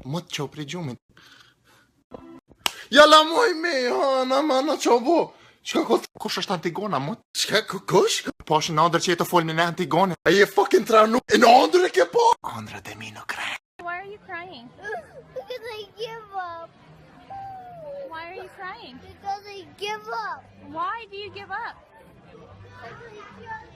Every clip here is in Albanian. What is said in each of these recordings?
Më të qopri gjumit. Jalla moj me, hana, mana, qa bo? Shka këtë? Kush është Antigona, më? Shka kush? Po është në andrë që jetë të folën në Antigone. A je fucking tranu? E në andrë e ke po? Andrë dhe mi në kre. Why are you crying? Because I give up. Why are you crying? Because I give up. Why do you give up? Because I just give up.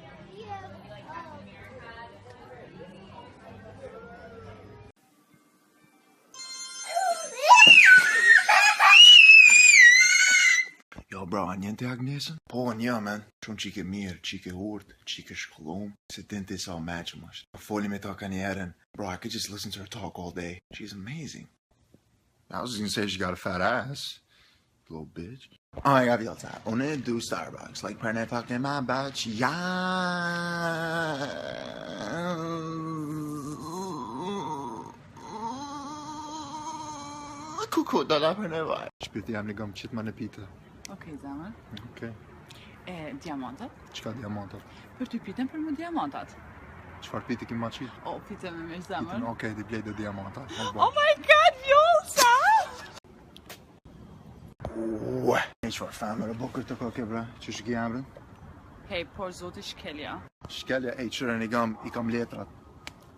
Jo, bro, a njën të Agnesën? Po, një, man. Shumë qike mirë, qike hurt, qike shkollum. Se din të sa meqëm është. Foli me ta ka njerën. Bro, I could just listen to her talk all day. She's amazing. I was gonna say she got a fat ass. Little bitch. Oh, I got to tell you, unë do Starbucks. Like, për ne fucking my batch. Ja. Kuku, da la për ne vaj. Shpirti jam një gëmë qitë ma në pita. Okej, zemër. Okej. Diamantat? Qka diamantat? Për ty pitën për më diamantat. Qfar piti ki ma qitë? O, pitën me mirë zemër. Okej, di blej dhe diamantat. Oh my god, Jolsa! Ue. E qfar femër e bukër të koke, bra? Që shki emrin? Hej, por zoti shkelja. Shkelja, e qërën i kam letrat.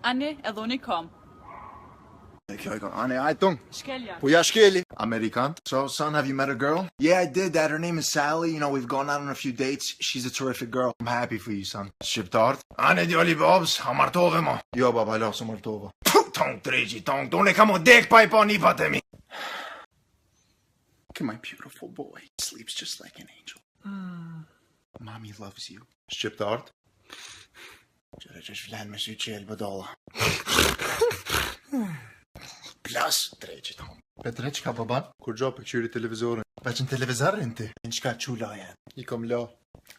Ani, edhe unë i kom. E kjo i kam, ane, ajtung. Shkelja. Po ja shkeli. Amerikant. So, son, have you met a girl? Yeah, I did that. Her name is Sally. You know, we've gone out on a few dates. She's a terrific girl. I'm happy for you, son. Shqiptart. Ane, djoli babs, a martove, mo. Jo, baba, lo, së martova. Tong, treqi, tong, unë e kam o dek pa i pa një pat e mi. Look at my beautiful boy. He sleeps just like an angel. Mommy loves you. Shqiptart. Qëre që shvlen me sy qelë bëdolla. Plas, treqit hom. Petre, që ka baban? Kur gjo për qyri televizorin. Veç në televizorin ti? Në qka qula jenë? I kam la.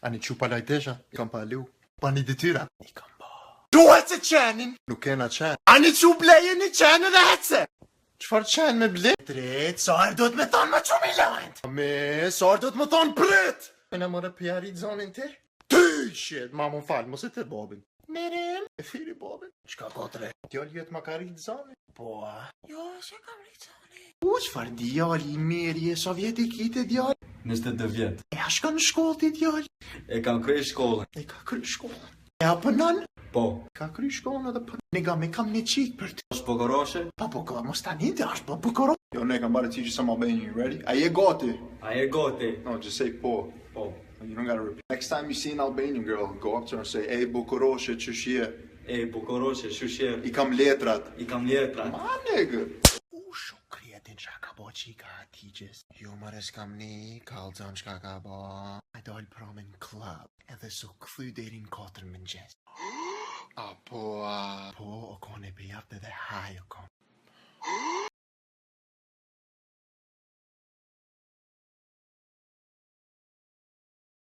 Ani qu pa lajtesha? I kam pa lu. Pa një dityra? I kam ba. Duhet se qenin? Nuk kena qen. Ani qu bleje një qenë dhe hece? Qfar qenë me ble? Tret, sarë do të me thonë më qu milajnt. Me, sarë do të me thonë prit. E në mëre pjarit zonin ti? Ty, shit, ma më falë, mos e të babin. Merim? E firi babin? Qka kotre? Djallë jetë ma ka rritë zonin? Po, a? Jo, se kam rritë zonin. Qfar djallë i mirë, je sovjetikit e djallë? 22 vjet. E a shka në shkollë ti djallë? E kam kry shkollën. E ka kry shkollën. E a pënën? Po. Ka kry shkollën edhe pënën. Nega me kam një qikë për ty. Është Bokoroshe? Pa Bokoro, mos ta një të ashtë pa Bokoro. Jo, ne kam bare teach you some Albanian, you ready? A je goti? A je goti? No, just say po. Po. You don't gotta repeat. Next time you see an Albanian girl, go up to her and say, "Ej, Bukuroshe, qëshje?" E Bokoroshe, shushje. I kam letrat. I kam letrat. Ma, nigga. Shukrijetin qa ka bo qika atiqes. Jo, mërë s'kam një, kalzon qka ka bo. A dojnë prom in club, edhe su këthy derin 4 mëngjes.